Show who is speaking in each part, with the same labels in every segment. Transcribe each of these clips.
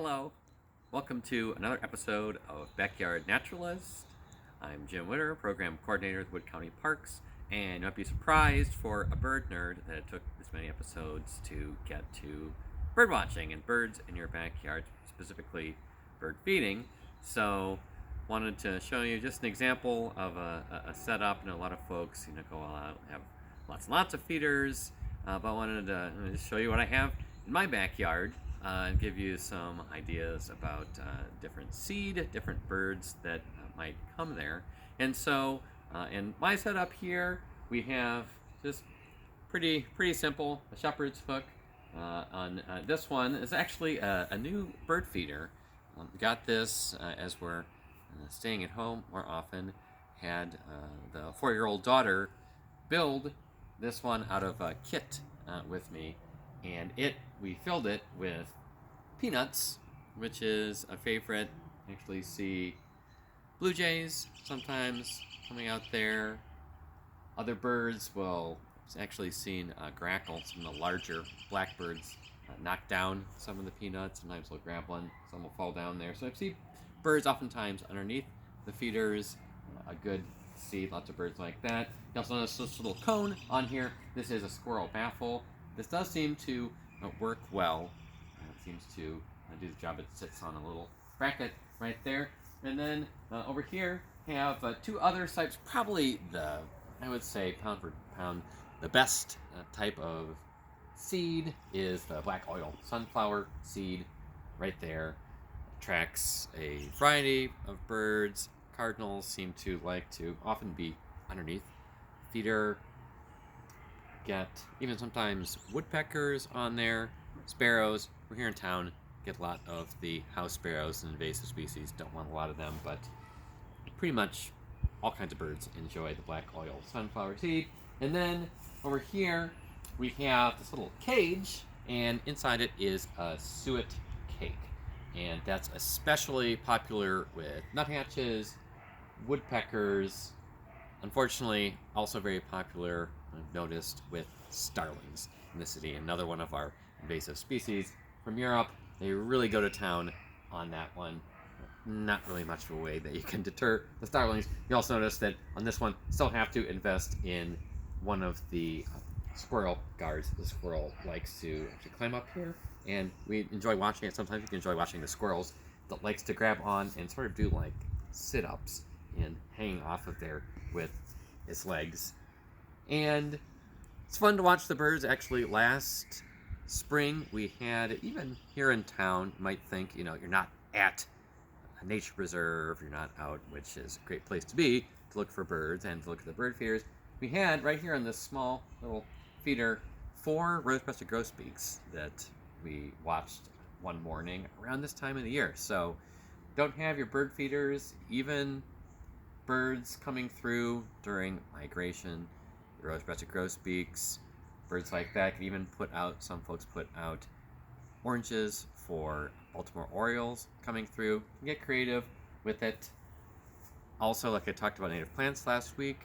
Speaker 1: Hello, welcome to another episode of Backyard Naturalist. I'm Jim Witter, Program Coordinator with Wood County Parks, and you might be surprised for a bird nerd that it took this many episodes to get to bird watching and birds in your backyard, specifically bird feeding. So, wanted to show you just an example of a setup. A lot of folks, go out and have lots and lots of feeders, but I wanted to just show you what I have in my backyard and give you some ideas about different seed, different birds that might come there. And so, in my setup here, we have just pretty simple a shepherd's hook. On this one is actually a new bird feeder. Got this as we're staying at home more often. Had the 4-year-old daughter build this one out of a kit with me, and we filled it with peanuts, which is a favorite. Actually see blue jays sometimes coming out there. Other birds will actually seen grackles, some of the larger blackbirds, knock down some of the peanuts. Sometimes they'll grab one, some will fall down there. So I see birds oftentimes underneath the feeders. A good seed, lots of birds like that. You also notice this little cone on here. This is a squirrel baffle. This does seem to work well. It seems to do the job. It sits on a little bracket right there. And then over here have two other types. Probably I would say pound for pound, the best type of seed is the black oil sunflower seed right there. Attracts a variety of birds. Cardinals seem to like to often be underneath feeder. Get even sometimes woodpeckers on there. Sparrows. We're here in town. Get a lot of the house sparrows and invasive species. Don't want a lot of them, but pretty much all kinds of birds enjoy the black oil sunflower seed. And then over here we have this little cage, and inside it is a suet cake. And that's especially popular with nuthatches, woodpeckers. Unfortunately, also very popular, I've noticed, with starlings in the city. Another one of our invasive species from Europe. They really go to town on that one. Not really much of a way that you can deter the starlings. You also notice that on this one, still have to invest in one of the squirrel guards. The squirrel likes to actually climb up here, and we enjoy watching it. Sometimes you can enjoy watching the squirrels that likes to grab on and sort of do like sit-ups and hanging off of there with its legs. And it's fun to watch the birds. Actually, last spring we had, even here in town, you might think, you're not at a nature preserve, you're not out, which is a great place to be, to look for birds and to look at the bird feeders. We had right here on this small little feeder 4 rose-breasted grosbeaks that we watched one morning around this time of the year. So don't have your bird feeders, even birds coming through during migration, rose-breasted grosbeaks, birds like that. Can even some folks put out oranges for Baltimore Orioles coming through. Get creative with it. Also, like I talked about native plants last week,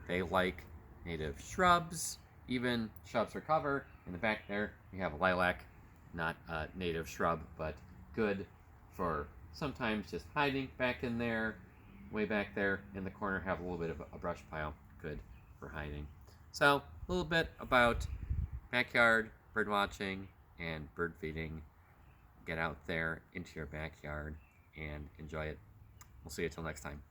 Speaker 1: they like native shrubs, even shrubs for cover. In the back there, we have a lilac, not a native shrub, but good for sometimes just hiding back in there. Way back there in the corner, have a little bit of a brush pile, good for hiding. So, a little bit about backyard bird watching and bird feeding. Get out there into your backyard and enjoy it. We'll see you till next time.